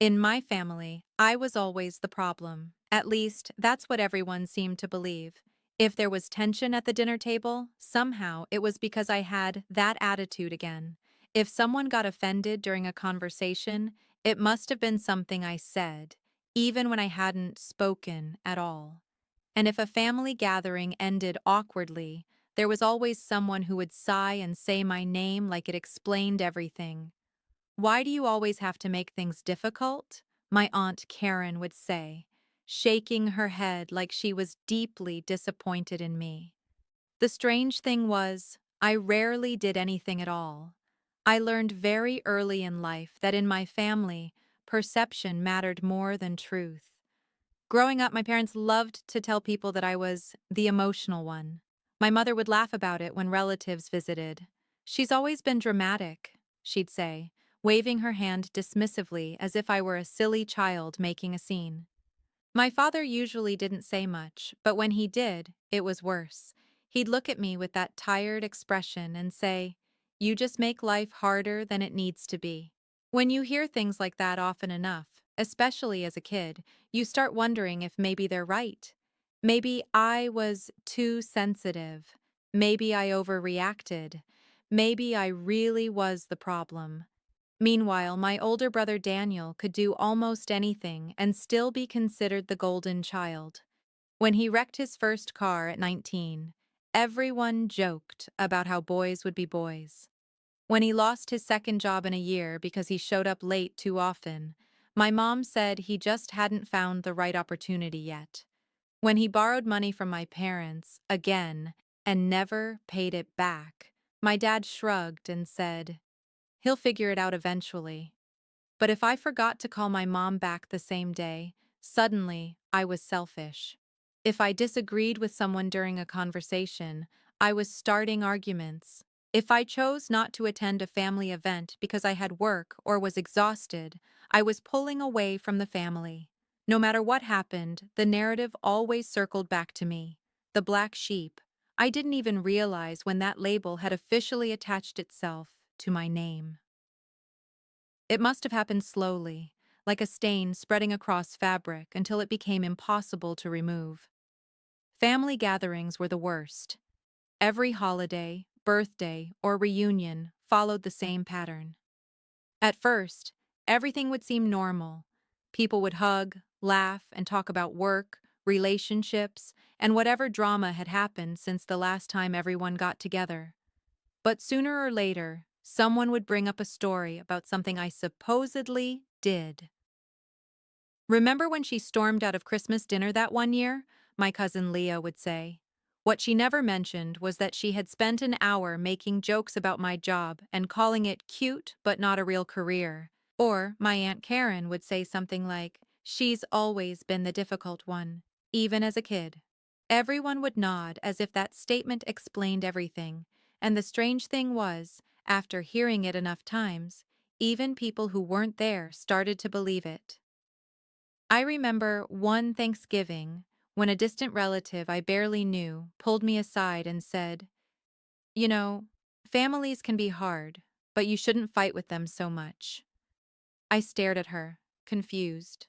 In my family, I was always the problem. At least, that's what everyone seemed to believe. If there was tension at the dinner table, somehow it was because I had that attitude again. If someone got offended during a conversation, it must have been something I said, even when I hadn't spoken at all. And if a family gathering ended awkwardly, there was always someone who would sigh and say my name like it explained everything. "Why do you always have to make things difficult?" my Aunt Karen would say, shaking her head like she was deeply disappointed in me. The strange thing was, I rarely did anything at all. I learned very early in life that in my family, perception mattered more than truth. Growing up, my parents loved to tell people that I was the emotional one. My mother would laugh about it when relatives visited. "She's always been dramatic," she'd say, waving her hand dismissively as if I were a silly child making a scene. My father usually didn't say much, but when he did, it was worse. He'd look at me with that tired expression and say, "You just make life harder than it needs to be." When you hear things like that often enough, especially as a kid, you start wondering if maybe they're right. Maybe I was too sensitive. Maybe I overreacted. Maybe I really was the problem. Meanwhile, my older brother Daniel could do almost anything and still be considered the golden child. When he wrecked his first car at 19, everyone joked about how boys would be boys. When he lost his second job in a year because he showed up late too often, my mom said he just hadn't found the right opportunity yet. When he borrowed money from my parents, again, and never paid it back, my dad shrugged and said, "He'll figure it out eventually." But if I forgot to call my mom back the same day, suddenly I was selfish. If I disagreed with someone during a conversation, I was starting arguments. If I chose not to attend a family event because I had work or was exhausted, I was pulling away from the family. No matter what happened, the narrative always circled back to me. The black sheep. I didn't even realize when that label had officially attached itself to my name. It must have happened slowly, like a stain spreading across fabric until it became impossible to remove. Family gatherings were the worst. Every holiday, birthday, or reunion followed the same pattern. At first, everything would seem normal. People would hug, laugh, and talk about work, relationships, and whatever drama had happened since the last time everyone got together. But sooner or later, someone would bring up a story about something I supposedly did. "Remember when she stormed out of Christmas dinner that one year?" my cousin Leah would say. What she never mentioned was that she had spent an hour making jokes about my job and calling it cute but not a real career. Or my Aunt Karen would say something like, "She's always been the difficult one, even as a kid." Everyone would nod as if that statement explained everything, and the strange thing was, after hearing it enough times, even people who weren't there started to believe it. I remember one Thanksgiving when a distant relative I barely knew pulled me aside and said, "You know, families can be hard, but you shouldn't fight with them so much." I stared at her, confused.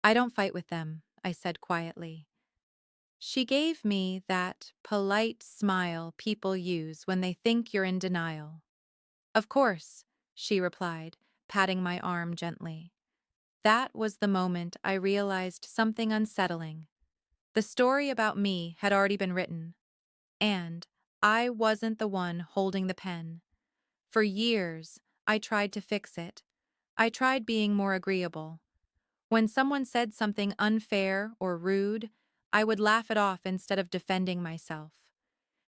"I don't fight with them," I said quietly. She gave me that polite smile people use when they think you're in denial. "Of course," she replied, patting my arm gently. That was the moment I realized something unsettling. The story about me had already been written, and I wasn't the one holding the pen. For years, I tried to fix it. I tried being more agreeable. When someone said something unfair or rude, I would laugh it off instead of defending myself.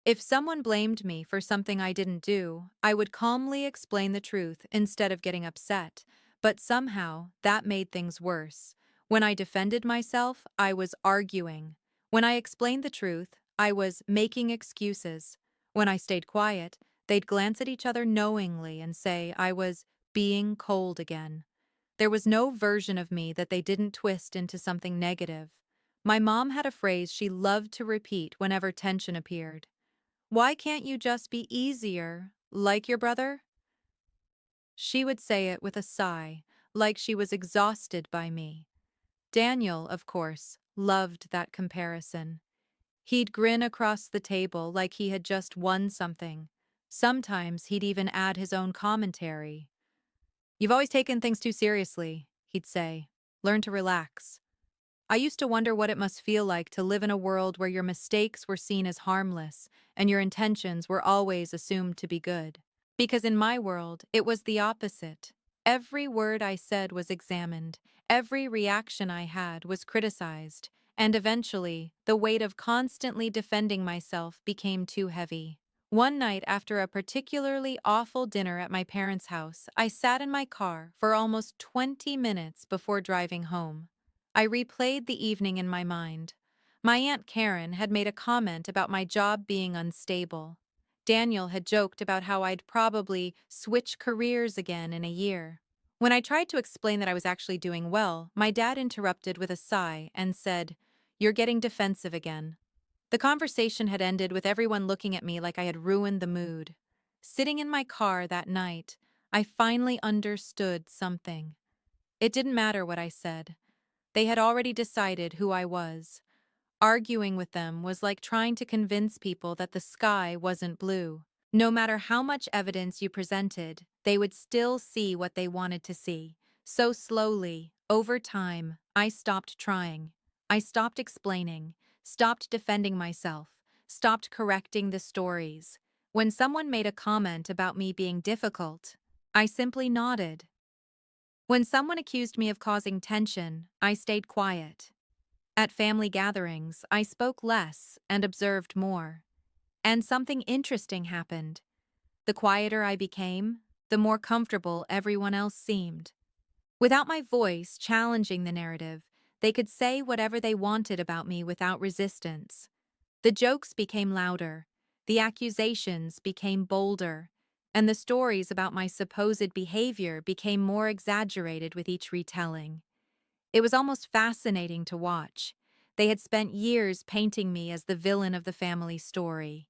If someone blamed me for something I didn't do, I would calmly explain the truth instead of getting upset, but somehow that made things worse. When I defended myself, I was arguing. When I explained the truth, I was making excuses. When I stayed quiet, they'd glance at each other knowingly and say I was being cold again. There was no version of me that they didn't twist into something negative. My mom had a phrase she loved to repeat whenever tension appeared. "Why can't you just be easier, like your brother?" She would say it with a sigh, like she was exhausted by me. Daniel, of course, loved that comparison. He'd grin across the table like he had just won something. Sometimes he'd even add his own commentary. "You've always taken things too seriously," he'd say. "Learn to relax." I used to wonder what it must feel like to live in a world where your mistakes were seen as harmless and your intentions were always assumed to be good. Because in my world, it was the opposite. Every word I said was examined, every reaction I had was criticized, and eventually, the weight of constantly defending myself became too heavy. One night after a particularly awful dinner at my parents' house, I sat in my car for almost 20 minutes before driving home. I replayed the evening in my mind. My Aunt Karen had made a comment about my job being unstable. Daniel had joked about how I'd probably switch careers again in a year. When I tried to explain that I was actually doing well, my dad interrupted with a sigh and said, "You're getting defensive again." The conversation had ended with everyone looking at me like I had ruined the mood. Sitting in my car that night, I finally understood something. It didn't matter what I said. They had already decided who I was. Arguing with them was like trying to convince people that the sky wasn't blue. No matter how much evidence you presented, they would still see what they wanted to see. So slowly, over time, I stopped trying. I stopped explaining, stopped defending myself, stopped correcting the stories. When someone made a comment about me being difficult, I simply nodded. When someone accused me of causing tension, I stayed quiet. At family gatherings, I spoke less and observed more. And something interesting happened. The quieter I became, the more comfortable everyone else seemed. Without my voice challenging the narrative, they could say whatever they wanted about me without resistance. The jokes became louder, the accusations became bolder, and the stories about my supposed behavior became more exaggerated with each retelling. It was almost fascinating to watch. They had spent years painting me as the villain of the family story.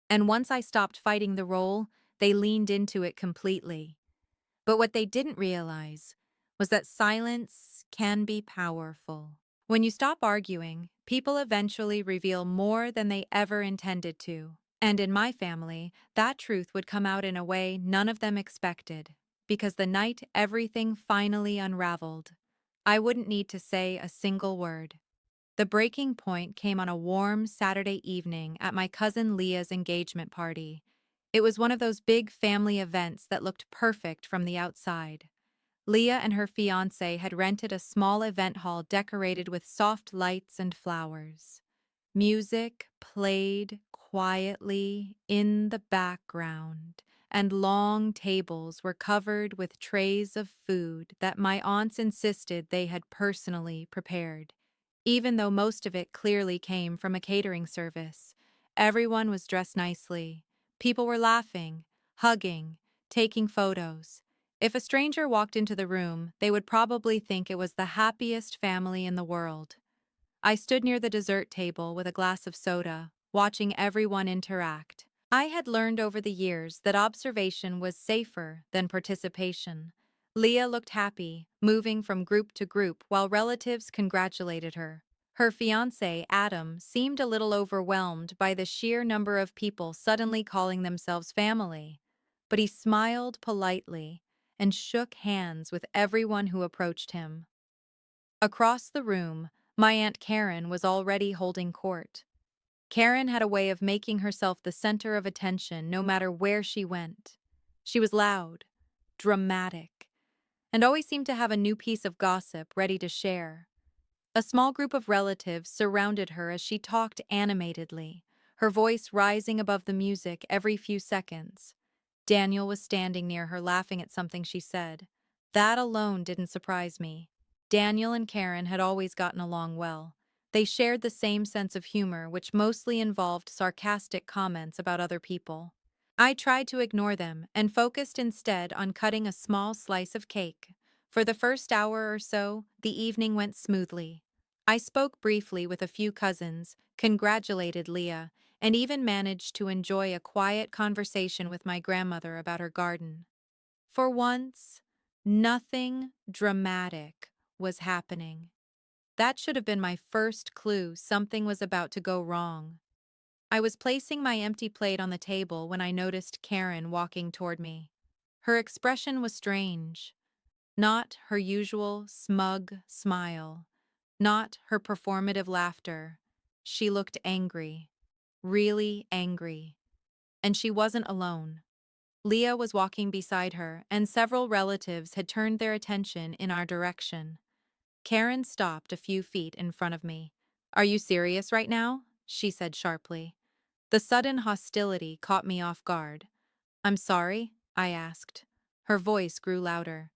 And once I stopped fighting the role, they leaned into it completely. But what they didn't realize was that silence can be powerful. When you stop arguing, people eventually reveal more than they ever intended to. And in my family, that truth would come out in a way none of them expected. Because the night everything finally unraveled, I wouldn't need to say a single word. The breaking point came on a warm Saturday evening at my cousin Leah's engagement party. It was one of those big family events that looked perfect from the outside. Leah and her fiancé had rented a small event hall decorated with soft lights and flowers. Music played quietly in the background, and long tables were covered with trays of food that my aunts insisted they had personally prepared. Even though most of it clearly came from a catering service, everyone was dressed nicely. People were laughing, hugging, taking photos. If a stranger walked into the room, they would probably think it was the happiest family in the world. I stood near the dessert table with a glass of soda, watching everyone interact. I had learned over the years that observation was safer than participation. Leah looked happy, moving from group to group while relatives congratulated her. Her fiancé, Adam, seemed a little overwhelmed by the sheer number of people suddenly calling themselves family. But he smiled politely and shook hands with everyone who approached him. Across the room, my Aunt Karen was already holding court. Karen had a way of making herself the center of attention no matter where she went. She was loud, dramatic, and always seemed to have a new piece of gossip ready to share. A small group of relatives surrounded her as she talked animatedly, her voice rising above the music every few seconds. Daniel was standing near her laughing at something she said. That alone didn't surprise me. Daniel and Karen had always gotten along well. They shared the same sense of humor, which mostly involved sarcastic comments about other people. I tried to ignore them and focused instead on cutting a small slice of cake. For the first hour or so, the evening went smoothly. I spoke briefly with a few cousins, congratulated Leah, and even managed to enjoy a quiet conversation with my grandmother about her garden. For once, Nothing dramatic was happening. That should have been my first clue something was about to go wrong. I was placing my empty plate on the table when I noticed Karen walking toward me. Her expression was strange. Not her usual smug smile. Not her performative laughter. She looked angry. Really angry. And she wasn't alone. Leah was walking beside her, and several relatives had turned their attention in our direction. Karen stopped a few feet in front of me. "Are you serious right now?" she said sharply. The sudden hostility caught me off guard. "I'm sorry?" I asked. Her voice grew louder.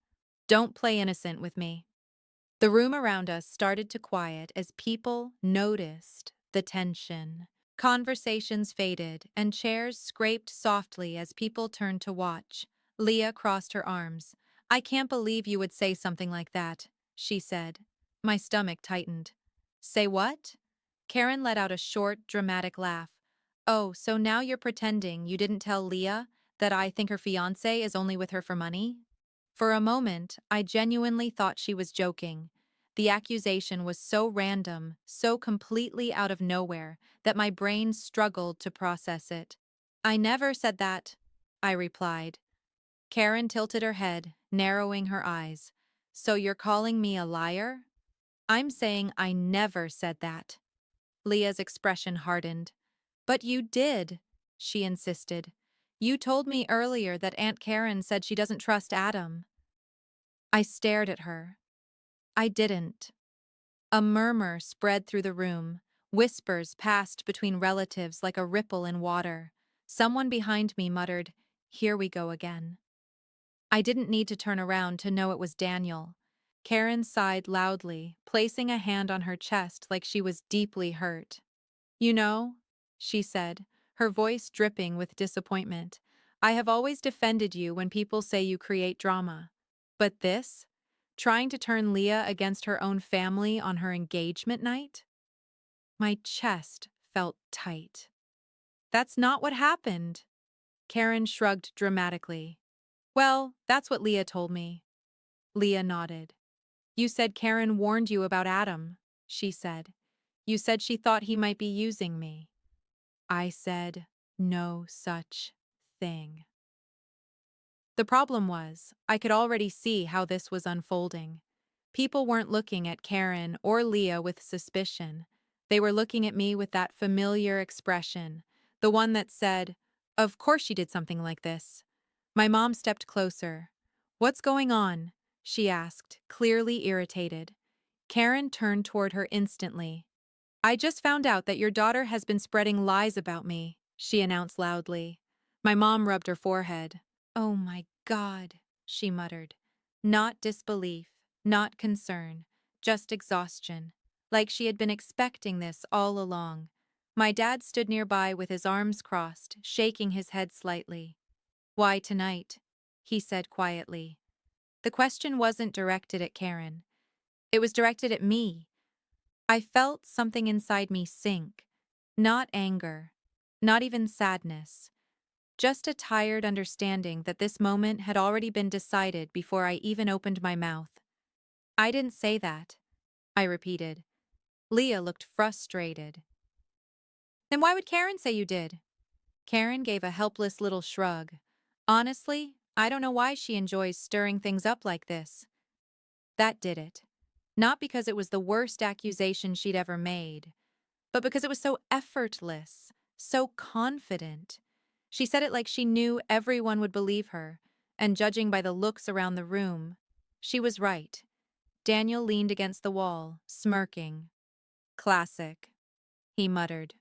"Don't play innocent with me." The room around us started to quiet as people noticed the tension. Conversations faded, and chairs scraped softly as people turned to watch. Leah crossed her arms. "I can't believe you would say something like that," she said. My stomach tightened. "Say what?" Karen let out a short, dramatic laugh. "Oh, so now you're pretending you didn't tell Leah that I think her fiancé is only with her for money?" For a moment, I genuinely thought she was joking. The accusation was so random, so completely out of nowhere, that my brain struggled to process it. "I never said that," I replied. Karen tilted her head, narrowing her eyes. "So you're calling me a liar?" "I'm saying I never said that." Leah's expression hardened. "But you did," she insisted. "You told me earlier that Aunt Karen said she doesn't trust Adam." I stared at her. I didn't. A murmur spread through the room. Whispers passed between relatives like a ripple in water. Someone behind me muttered, "Here we go again." I didn't need to turn around to know it was Daniel. Karen sighed loudly, placing a hand on her chest like she was deeply hurt. "You know," she said, her voice dripping with disappointment, "I have always defended you when people say you create drama. But this? Trying to turn Leah against her own family on her engagement night?" My chest felt tight. "That's not what happened." Karen shrugged dramatically. "Well, that's what Leah told me." Leah nodded. "You said Karen warned you about Adam," she said. "You said she thought he might be using me." I said no such thing. The problem was, I could already see how this was unfolding. People weren't looking at Karen or Leah with suspicion. They were looking at me with that familiar expression, the one that said, "Of course she did something like this." My mom stepped closer. "What's going on?" she asked, clearly irritated. Karen turned toward her instantly. "I just found out that your daughter has been spreading lies about me," she announced loudly. My mom rubbed her forehead. "Oh my God," she muttered. Not disbelief, not concern, just exhaustion. Like she had been expecting this all along. My dad stood nearby with his arms crossed, shaking his head slightly. "Why tonight?" he said quietly. The question wasn't directed at Karen. It was directed at me. I felt something inside me sink. Not anger, not even sadness. Just a tired understanding that this moment had already been decided before I even opened my mouth. "I didn't say that," I repeated. Leah looked frustrated. "Then why would Karen say you did?" Karen gave a helpless little shrug. "Honestly, I don't know why she enjoys stirring things up like this." That did it. Not because it was the worst accusation she'd ever made, but because it was so effortless, so confident. She said it like she knew everyone would believe her, and judging by the looks around the room, she was right. Daniel leaned against the wall, smirking. "Classic," he muttered.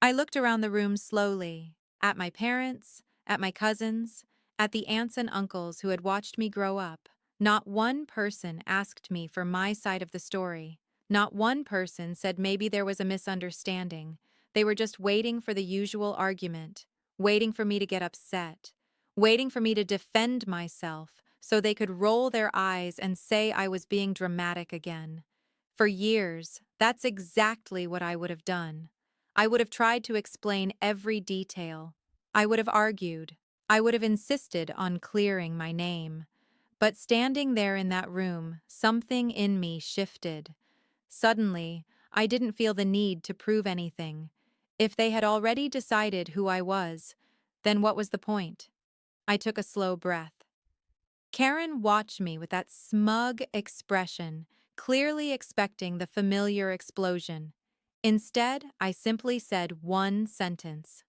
I looked around the room slowly, at my parents, at my cousins, at the aunts and uncles who had watched me grow up. Not one person asked me for my side of the story. Not one person said maybe there was a misunderstanding. They were just waiting for the usual argument, waiting for me to get upset, waiting for me to defend myself so they could roll their eyes and say I was being dramatic again. For years, that's exactly what I would have done. I would have tried to explain every detail. I would have argued. I would have insisted on clearing my name. But standing there in that room, something in me shifted. Suddenly, I didn't feel the need to prove anything. If they had already decided who I was, then what was the point? I took a slow breath. Karen watched me with that smug expression, clearly expecting the familiar explosion. Instead, I simply said one sentence.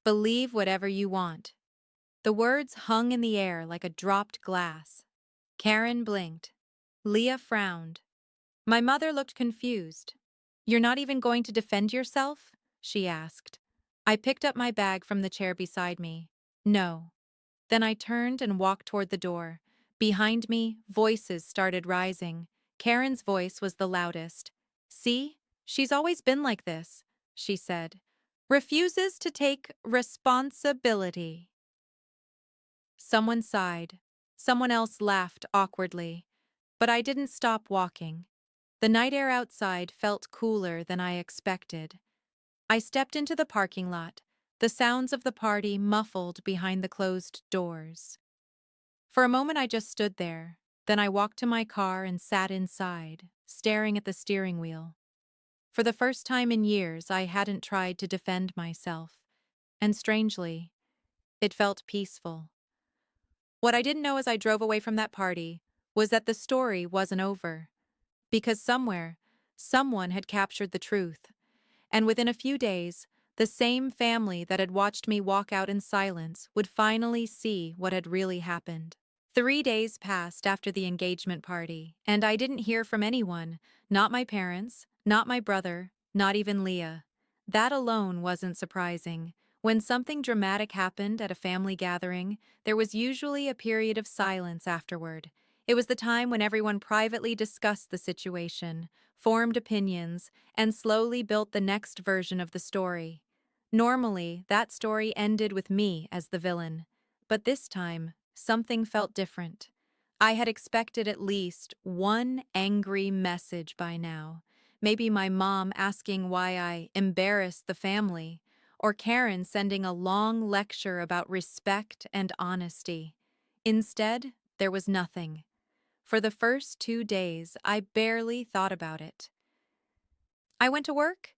Believe whatever you want. The words hung in the air like a dropped glass. Karen blinked. Leah frowned. My mother looked confused. You're not even going to defend yourself? She asked. I picked up my bag from the chair beside me. No. Then I turned and walked toward the door. Behind me, voices started rising. Karen's voice was the loudest. See? She's always been like this, she said. Refuses to take responsibility. Someone sighed. Someone else laughed awkwardly. But I didn't stop walking. The night air outside felt cooler than I expected. I stepped into the parking lot, the sounds of the party muffled behind the closed doors. For a moment I just stood there, then I walked to my car and sat inside, staring at the steering wheel. For the first time in years, I hadn't tried to defend myself, and strangely, it felt peaceful. What I didn't know as I drove away from that party was that the story wasn't over, because somewhere, someone had captured the truth. And within a few days, the same family that had watched me walk out in silence would finally see what had really happened. 3 days passed after the engagement party, and I didn't hear from anyone, not my parents, not my brother, not even Leah. That alone wasn't surprising. When something dramatic happened at a family gathering, there was usually a period of silence afterward. It was the time when everyone privately discussed the situation, formed opinions, and slowly built the next version of the story. Normally, that story ended with me as the villain. But this time, something felt different. I had expected at least one angry message by now. Maybe my mom asking why I embarrassed the family, or Karen sending a long lecture about respect and honesty. Instead, there was nothing. For the first 2 days, I barely thought about it. I went to work,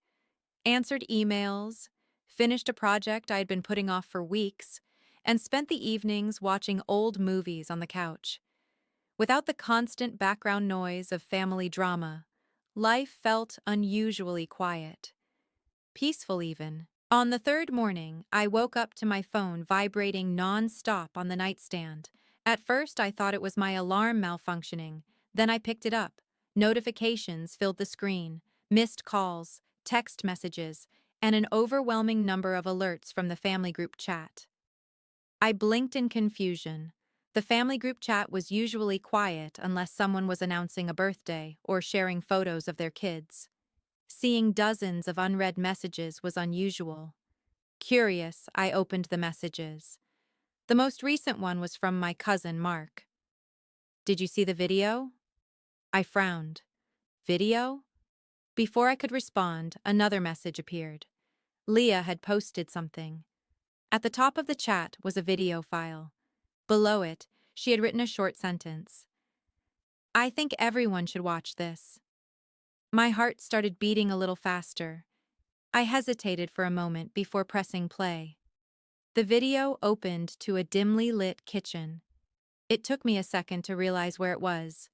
answered emails, finished a project I had been putting off for weeks, and spent the evenings watching old movies on the couch. Without the constant background noise of family drama, life felt unusually quiet. Peaceful even. On the third morning, I woke up to my phone vibrating non-stop on the nightstand. At first, I thought it was my alarm malfunctioning. Then I picked it up. Notifications filled the screen, missed calls, text messages, and an overwhelming number of alerts from the family group chat. I blinked in confusion. The family group chat was usually quiet unless someone was announcing a birthday or sharing photos of their kids. Seeing dozens of unread messages was unusual. Curious, I opened the messages. The most recent one was from my cousin, Mark. Did you see the video? I frowned. Video? Before I could respond, another message appeared. Leah had posted something. At the top of the chat was a video file. Below it, she had written a short sentence. I think everyone should watch this. My heart started beating a little faster. I hesitated for a moment before pressing play. The video opened to a dimly lit kitchen. It took me a second to realize where it was.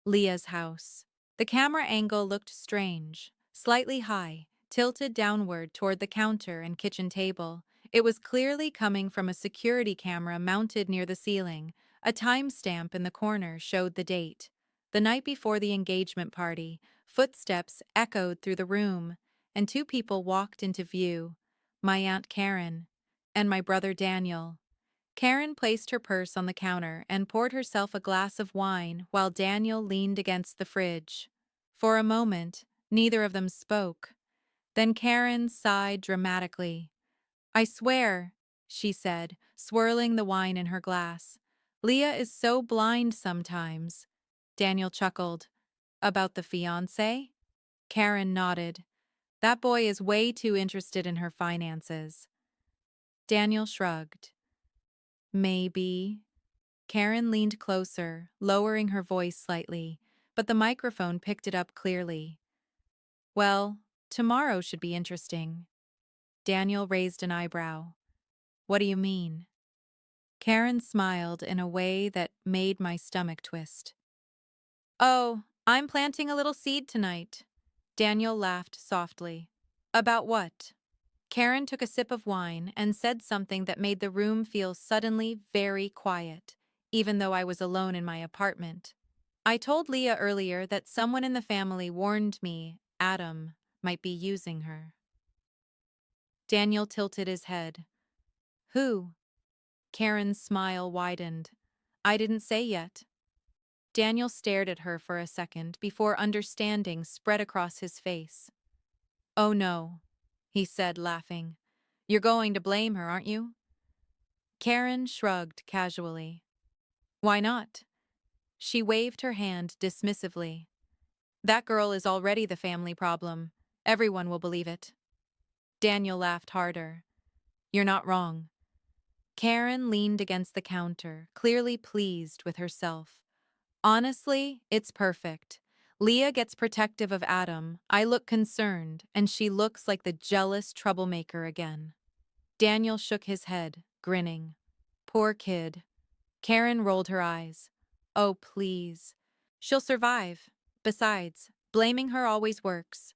Leah's house. The camera angle looked strange, slightly high, tilted downward toward the counter and kitchen table. It was clearly coming from a security camera mounted near the ceiling. A timestamp in the corner showed the date. The night before the engagement party, footsteps echoed through the room, and two people walked into view, my Aunt Karen and my brother Daniel. Karen placed her purse on the counter and poured herself a glass of wine while Daniel leaned against the fridge. For a moment, neither of them spoke. Then Karen sighed dramatically. I swear, she said, swirling the wine in her glass. Leah is so blind sometimes. Daniel chuckled. About the fiancé? Karen nodded. That boy is way too interested in her finances. Daniel shrugged. Maybe. Karen leaned closer, lowering her voice slightly, but the microphone picked it up clearly. Well, tomorrow should be interesting. Daniel raised an eyebrow. What do you mean? Karen smiled in a way that made my stomach twist. Oh, I'm planting a little seed tonight. Daniel laughed softly. About what? Karen took a sip of wine and said something that made the room feel suddenly very quiet, even though I was alone in my apartment. I told Leah earlier that someone in the family warned me Adam might be using her. Daniel tilted his head. Who? Karen's smile widened. I didn't say yet. Daniel stared at her for a second before understanding spread across his face. Oh no, he said, laughing. You're going to blame her, aren't you? Karen shrugged casually. Why not? She waved her hand dismissively. That girl is already the family problem. Everyone will believe it. Daniel laughed harder. You're not wrong. Karen leaned against the counter, clearly pleased with herself. Honestly, it's perfect. Leah gets protective of Adam. I look concerned, and she looks like the jealous troublemaker again. Daniel shook his head, grinning. Poor kid. Karen rolled her eyes. Oh, please. She'll survive. Besides, blaming her always works.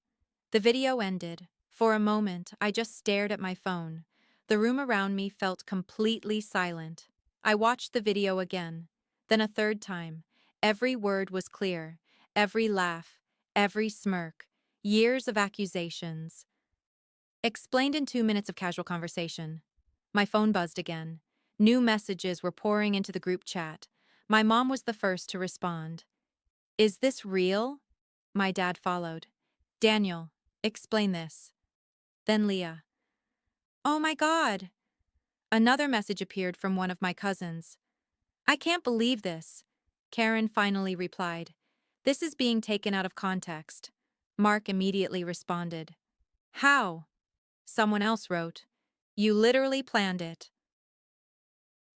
The video ended. For a moment, I just stared at my phone. The room around me felt completely silent. I watched the video again, then a third time. Every word was clear, every laugh, every smirk. Years of accusations. Explained in 2 minutes of casual conversation. My phone buzzed again. New messages were pouring into the group chat. My mom was the first to respond. Is this real? My dad followed. Daniel, explain this. Then Leah. Oh my God. Another message appeared from one of my cousins. I can't believe this. Karen finally replied. This is being taken out of context. Mark immediately responded. How? Someone else wrote. You literally planned it.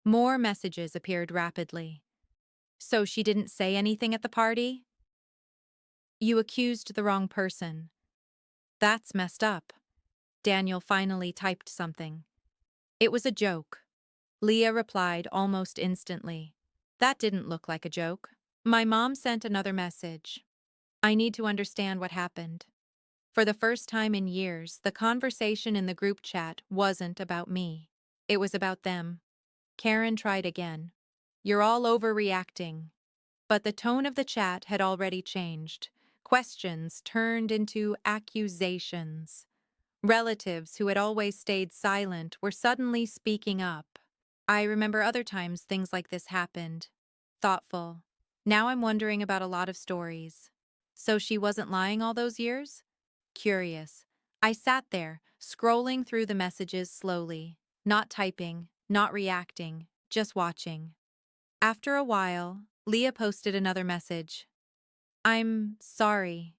More messages appeared rapidly. So she didn't say anything at the party? You accused the wrong person. That's messed up. Daniel finally typed something. It was a joke. Leah replied almost instantly. That didn't look like a joke. My mom sent another message. I need to understand what happened. For the first time in years, the conversation in the group chat wasn't about me. It was about them. Karen tried again. You're all overreacting. But the tone of the chat had already changed. Questions turned into accusations. Relatives who had always stayed silent were suddenly speaking up. I remember other times things like this happened. Thoughtful. Now I'm wondering about a lot of stories. So she wasn't lying all those years? Curious. I sat there, scrolling through the messages slowly, not typing, not reacting, just watching. After a while, Leah posted another message. I'm sorry.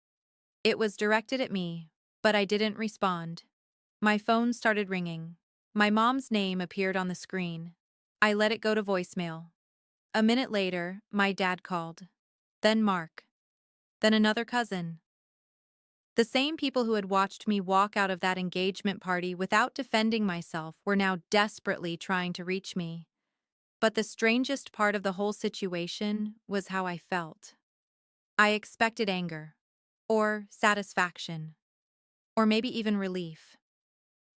It was directed at me, but I didn't respond. My phone started ringing. My mom's name appeared on the screen. I let it go to voicemail. A minute later, my dad called. Then Mark. Then another cousin. The same people who had watched me walk out of that engagement party without defending myself were now desperately trying to reach me. But the strangest part of the whole situation was how I felt. I expected anger, or satisfaction, or maybe even relief.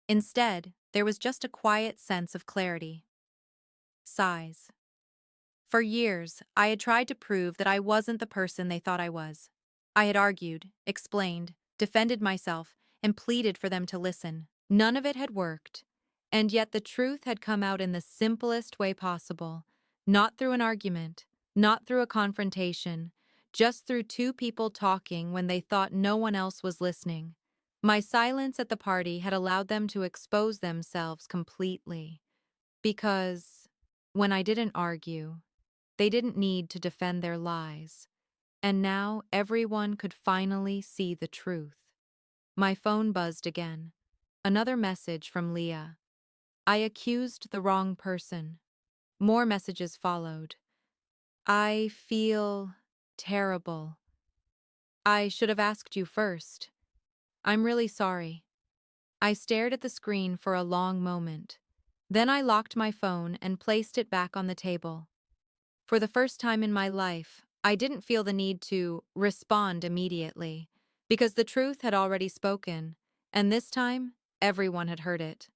Instead, there was just a quiet sense of clarity. Sighs. For years, I had tried to prove that I wasn't the person they thought I was. I had argued, explained, defended myself, and pleaded for them to listen. None of it had worked. And yet the truth had come out in the simplest way possible. Not through an argument, not through a confrontation, just through two people talking when they thought no one else was listening. My silence at the party had allowed them to expose themselves completely. Because when I didn't argue, they didn't need to defend their lies. And now everyone could finally see the truth. My phone buzzed again. Another message from Leah. I accused the wrong person. More messages followed. I feel terrible. I should have asked you first. I'm really sorry. I stared at the screen for a long moment. Then I locked my phone and placed it back on the table. For the first time in my life, I didn't feel the need to respond immediately, because the truth had already spoken, and this time, everyone had heard it.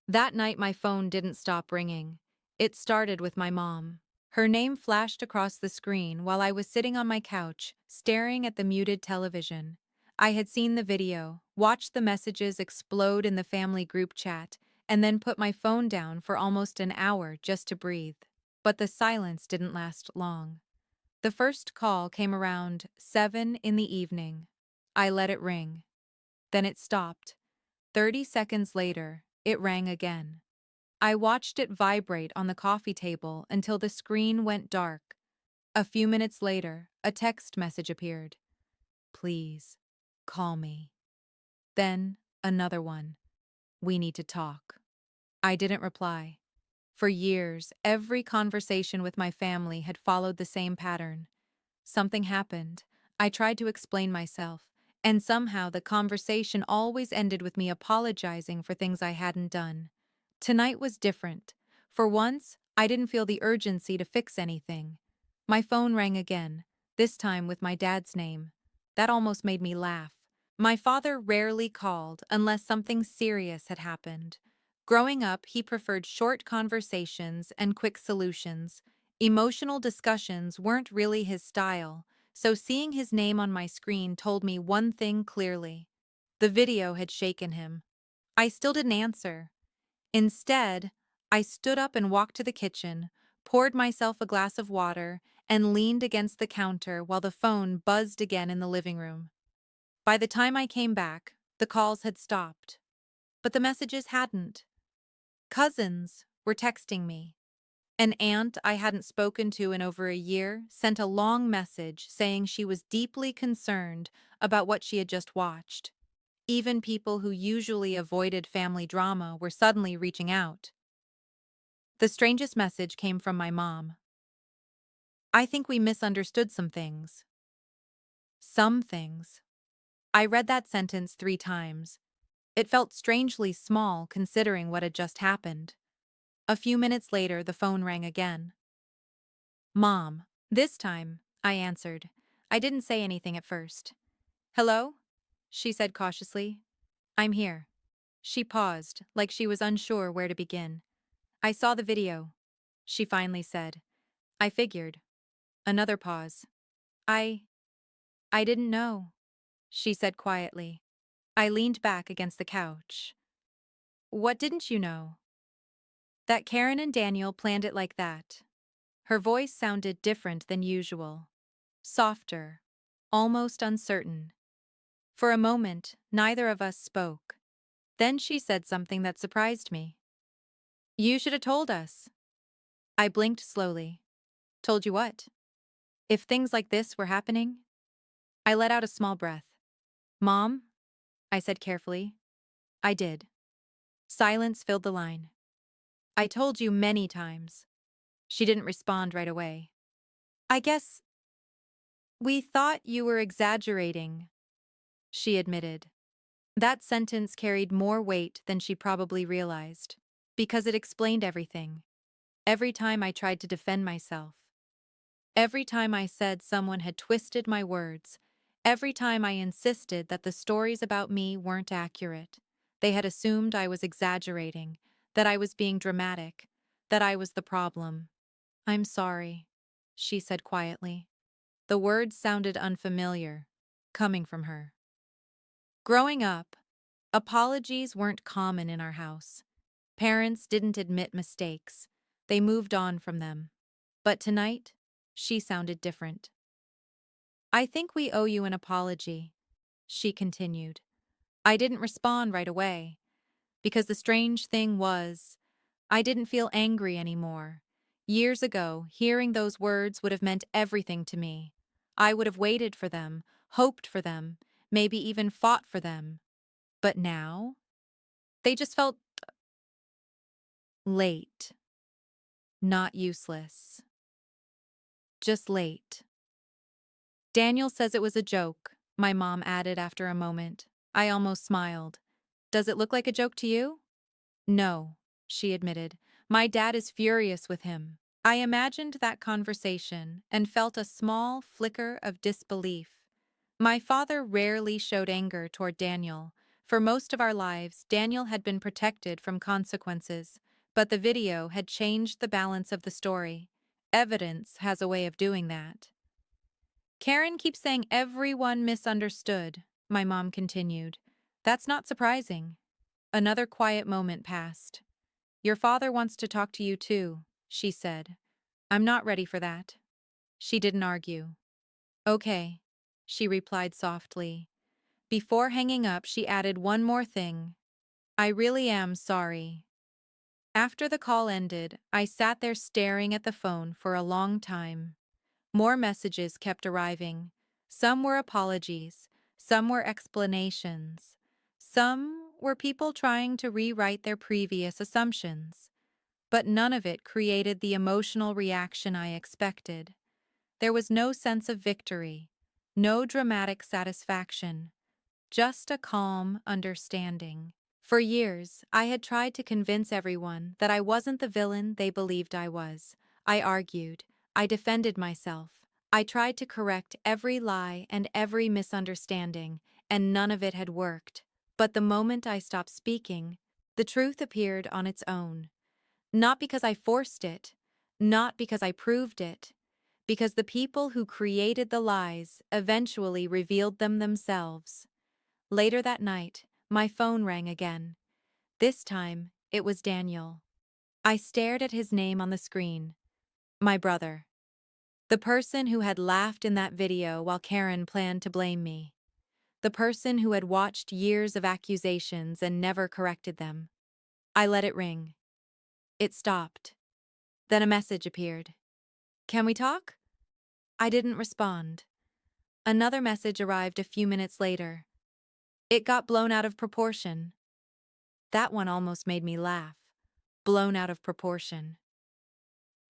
That night, my phone didn't stop ringing. It started with my mom. Her name flashed across the screen while I was sitting on my couch, staring at the muted television. I had seen the video, watched the messages explode in the family group chat, and then put my phone down for almost an hour just to breathe. But the silence didn't last long. The first call came around 7 in the evening. I let it ring. Then it stopped. 30 seconds later, it rang again. I watched it vibrate on the coffee table until the screen went dark. A few minutes later, a text message appeared. Please, call me. Then, another one. We need to talk. I didn't reply. For years, every conversation with my family had followed the same pattern. Something happened. I tried to explain myself, and somehow the conversation always ended with me apologizing for things I hadn't done. Tonight was different. For once, I didn't feel the urgency to fix anything. My phone rang again, this time with my dad's name. That almost made me laugh. My father rarely called unless something serious had happened. Growing up, he preferred short conversations and quick solutions. Emotional discussions weren't really his style, so seeing his name on my screen told me one thing clearly. The video had shaken him. I still didn't answer. Instead, I stood up and walked to the kitchen, poured myself a glass of water, and leaned against the counter while the phone buzzed again in the living room. By the time I came back, the calls had stopped. But the messages hadn't. Cousins were texting me. An aunt I hadn't spoken to in over a year sent a long message saying she was deeply concerned about what she had just watched. Even people who usually avoided family drama were suddenly reaching out. The strangest message came from my mom. I think we misunderstood some things. Some things. I read that sentence 3 times. It felt strangely small considering what had just happened. A few minutes later, the phone rang again. Mom. This time, I answered. I didn't say anything at first. Hello? She said cautiously. I'm here. She paused, like she was unsure where to begin. I saw the video, she finally said. I figured. Another pause. I I didn't know, she said quietly. I leaned back against the couch. What didn't you know? That Karen and Daniel planned it like that. Her voice sounded different than usual. Softer, almost uncertain. For a moment, neither of us spoke. Then she said something that surprised me. You should have told us. I blinked slowly. Told you what? If things like this were happening? I let out a small breath. Mom? I said carefully. I did. Silence filled the line. I told you many times. She didn't respond right away. I guess we thought you were exaggerating, she admitted. That sentence carried more weight than she probably realized, because it explained everything. Every time I tried to defend myself, every time I said someone had twisted my words, every time I insisted that the stories about me weren't accurate, they had assumed I was exaggerating, that I was being dramatic, that I was the problem. I'm sorry, she said quietly. The words sounded unfamiliar, coming from her. Growing up, apologies weren't common in our house. Parents didn't admit mistakes. They moved on from them. But tonight, she sounded different. I think we owe you an apology, she continued. I didn't respond right away, because the strange thing was, I didn't feel angry anymore. Years ago, hearing those words would have meant everything to me. I would have waited for them, hoped for them, maybe even fought for them. But now, they just felt late, not useless. just late. Daniel says it was a joke, my mom added after a moment. I almost smiled. Does it look like a joke to you? No, she admitted. My dad is furious with him. I imagined that conversation and felt a small flicker of disbelief. My father rarely showed anger toward Daniel. For most of our lives, Daniel had been protected from consequences, but the video had changed the balance of the story. Evidence has a way of doing that. Karen keeps saying everyone misunderstood, my mom continued. That's not surprising. Another quiet moment passed. Your father wants to talk to you too, she said. I'm not ready for that. She didn't argue. Okay, she replied softly. Before hanging up, she added one more thing. I really am sorry. After the call ended, I sat there staring at the phone for a long time. More messages kept arriving. Some were apologies, some were explanations, some were people trying to rewrite their previous assumptions. But none of it created the emotional reaction I expected. There was no sense of victory, no dramatic satisfaction, just a calm understanding. For years, I had tried to convince everyone that I wasn't the villain they believed I was. I argued. I defended myself. I tried to correct every lie and every misunderstanding, and none of it had worked. But the moment I stopped speaking, the truth appeared on its own. Not because I forced it, not because I proved it, because the people who created the lies eventually revealed them themselves. Later that night, my phone rang again. This time, it was Daniel. I stared at his name on the screen. My brother. The person who had laughed in that video while Karen planned to blame me. The person who had watched years of accusations and never corrected them. I let it ring. It stopped. Then a message appeared. Can we talk? I didn't respond. Another message arrived a few minutes later. It got blown out of proportion. That one almost made me laugh. Blown out of proportion.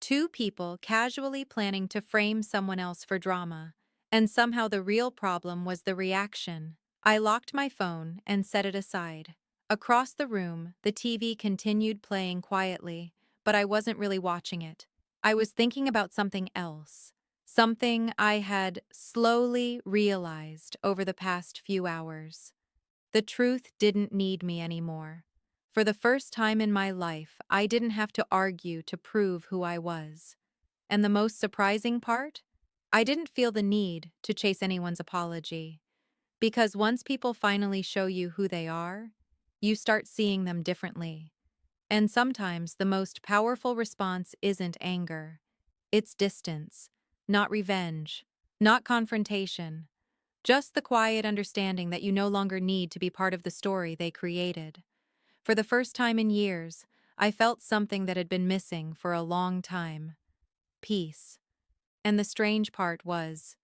Two people casually planning to frame someone else for drama, and somehow the real problem was the reaction. I locked my phone and set it aside. Across the room, the TV continued playing quietly, but I wasn't really watching it. I was thinking about something else. Something I had slowly realized over the past few hours. The truth didn't need me anymore. For the first time in my life, I didn't have to argue to prove who I was. And the most surprising part? I didn't feel the need to chase anyone's apology. Because once people finally show you who they are, you start seeing them differently. And sometimes the most powerful response isn't anger. It's distance, not revenge, not confrontation, just the quiet understanding that you no longer need to be part of the story they created. For the first time in years, I felt something that had been missing for a long time. Peace. And the strange part was,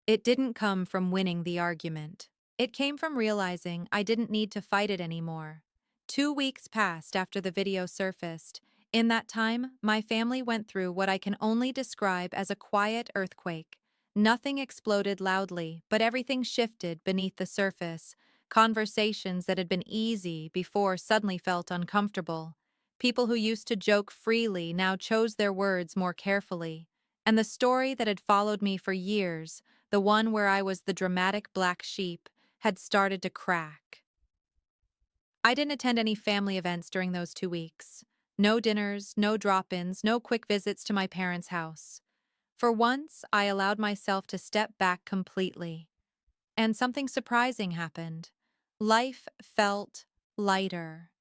it didn't come from winning the argument. It came from realizing I didn't need to fight it anymore. 2 weeks passed after the video surfaced. In that time, my family went through what I can only describe as a quiet earthquake. Nothing exploded loudly, but everything shifted beneath the surface. Conversations that had been easy before suddenly felt uncomfortable. People who used to joke freely now chose their words more carefully. And the story that had followed me for years, the one where I was the dramatic black sheep, had started to crack. I didn't attend any family events during those 2 weeks. No dinners, no drop-ins, no quick visits to my parents' house. For once, I allowed myself to step back completely. And something surprising happened. Life felt lighter.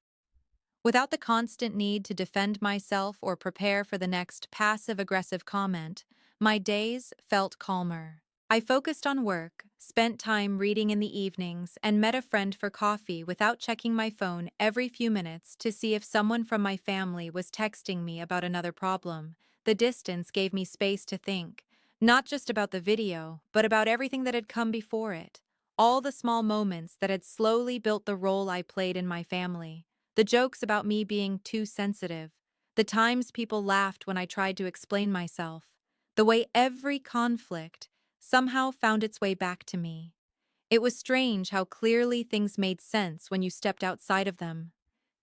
Without the constant need to defend myself or prepare for the next passive-aggressive comment, my days felt calmer. I focused on work, spent time reading in the evenings, and met a friend for coffee without checking my phone every few minutes to see if someone from my family was texting me about another problem. The distance gave me space to think, not just about the video, but about everything that had come before it. All the small moments that had slowly built the role I played in my family. The jokes about me being too sensitive. The times people laughed when I tried to explain myself. The way every conflict somehow found its way back to me. It was strange how clearly things made sense when you stepped outside of them.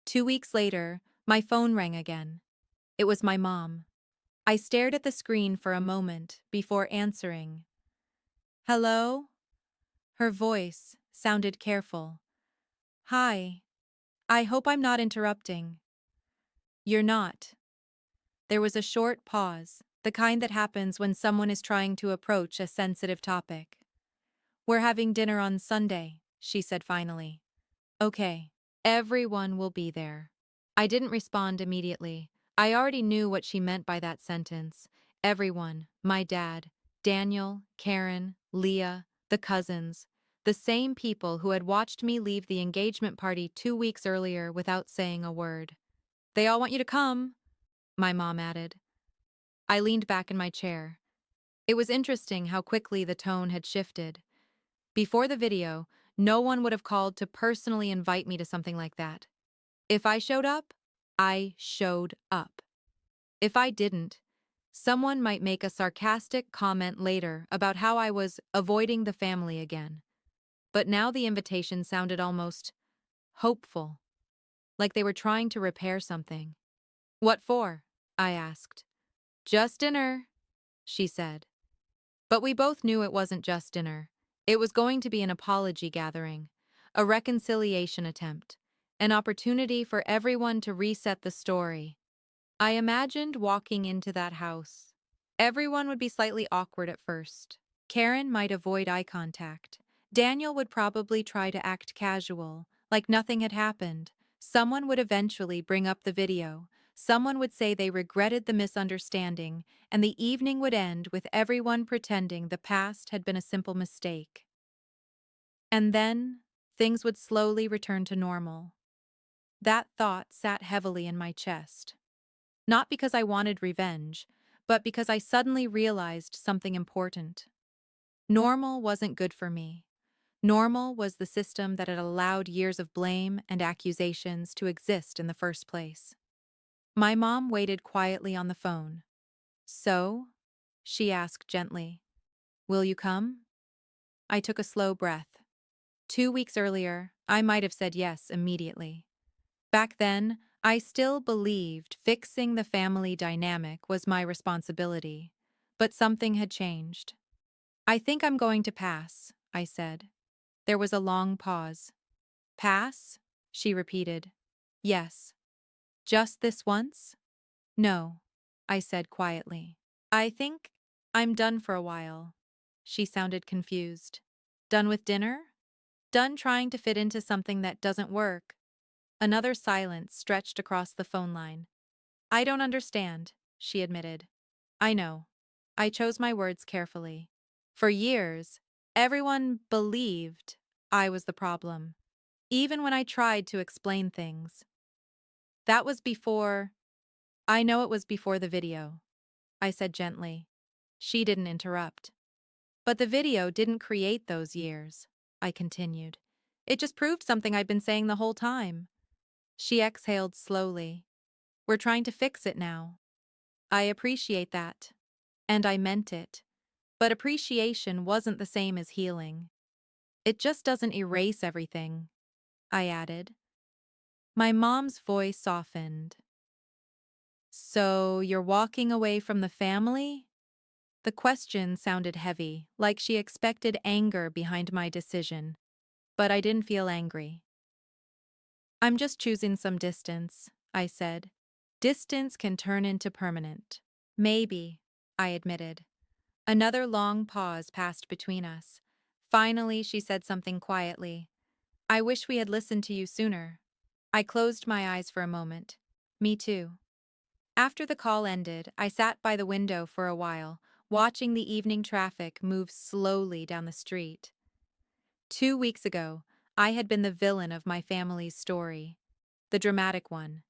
2 weeks later, my phone rang again. It was my mom. I stared at the screen for a moment before answering. Hello? Her voice sounded careful. Hi. I hope I'm not interrupting. You're not. There was a short pause, the kind that happens when someone is trying to approach a sensitive topic. We're having dinner on Sunday, she said finally. Okay. Everyone will be there. I didn't respond immediately. I already knew what she meant by that sentence. Everyone, my dad, Daniel, Karen, Leah, the cousins, the same people who had watched me leave the engagement party 2 weeks earlier without saying a word. They all want you to come, my mom added. I leaned back in my chair. It was interesting how quickly the tone had shifted. Before the video, no one would have called to personally invite me to something like that. If I showed up, I showed up. If I didn't, someone might make a sarcastic comment later about how I was avoiding the family again. But now the invitation sounded almost hopeful, like they were trying to repair something. What for? I asked. Just dinner, she said. But we both knew it wasn't just dinner. It was going to be an apology gathering, a reconciliation attempt, an opportunity for everyone to reset the story. I imagined walking into that house. Everyone would be slightly awkward at first. Karen might avoid eye contact. Daniel would probably try to act casual, like nothing had happened. Someone would eventually bring up the video. Someone would say they regretted the misunderstanding, and the evening would end with everyone pretending the past had been a simple mistake. And then, things would slowly return to normal. That thought sat heavily in my chest. Not because I wanted revenge, but because I suddenly realized something important. Normal wasn't good for me. Normal was the system that had allowed years of blame and accusations to exist in the first place. My mom waited quietly on the phone. So? She asked gently. Will you come? I took a slow breath. 2 weeks earlier, I might have said yes immediately. Back then, I still believed fixing the family dynamic was my responsibility, but something had changed. I think I'm going to pass, I said. There was a long pause. Pass? She repeated. Yes. Just this once? No, I said quietly. I think I'm done for a while. She sounded confused. Done with dinner? Done trying to fit into something that doesn't work. Another silence stretched across the phone line. I don't understand, she admitted. I know. I chose my words carefully. For years, everyone believed I was the problem, even when I tried to explain things. That was before. I know it was before the video, I said gently. She didn't interrupt. But the video didn't create those years, I continued. It just proved something I'd been saying the whole time. She exhaled slowly. We're trying to fix it now. I appreciate that. And I meant it. But appreciation wasn't the same as healing. It just doesn't erase everything, I added. My mom's voice softened. So you're walking away from the family? The question sounded heavy, like she expected anger behind my decision. But I didn't feel angry. I'm just choosing some distance, I said. Distance can turn into permanent. Maybe, I admitted. Another long pause passed between us. Finally, she said something quietly. I wish we had listened to you sooner. I closed my eyes for a moment. Me too. After the call ended, I sat by the window for a while, watching the evening traffic move slowly down the street. 2 weeks ago, I had been the villain of my family's story. The dramatic one.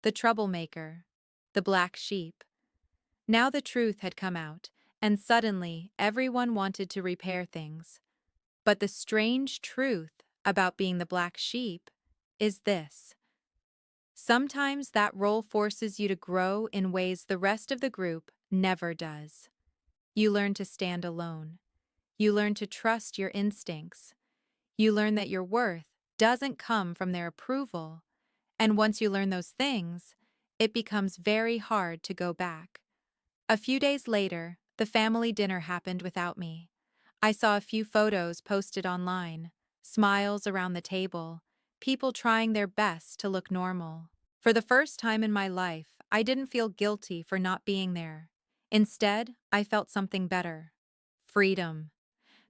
The troublemaker. The black sheep. Now the truth had come out, and suddenly everyone wanted to repair things. But the strange truth about being the black sheep is this. Sometimes that role forces you to grow in ways the rest of the group never does. You learn to stand alone. You learn to trust your instincts. You learn that your worth doesn't come from their approval. And once you learn those things, it becomes very hard to go back. A few days later, the family dinner happened without me. I saw a few photos posted online, smiles around the table, people trying their best to look normal. For the first time in my life, I didn't feel guilty for not being there. Instead, I felt something better: freedom.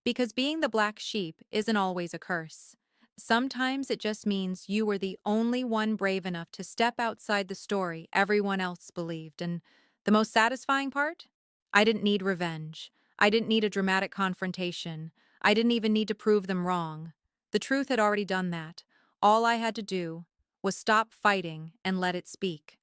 Because being the black sheep isn't always a curse. Sometimes it just means you were the only one brave enough to step outside the story everyone else believed. And the most satisfying part? I didn't need revenge. I didn't need a dramatic confrontation. I didn't even need to prove them wrong. The truth had already done that. All I had to do was stop fighting and let it speak.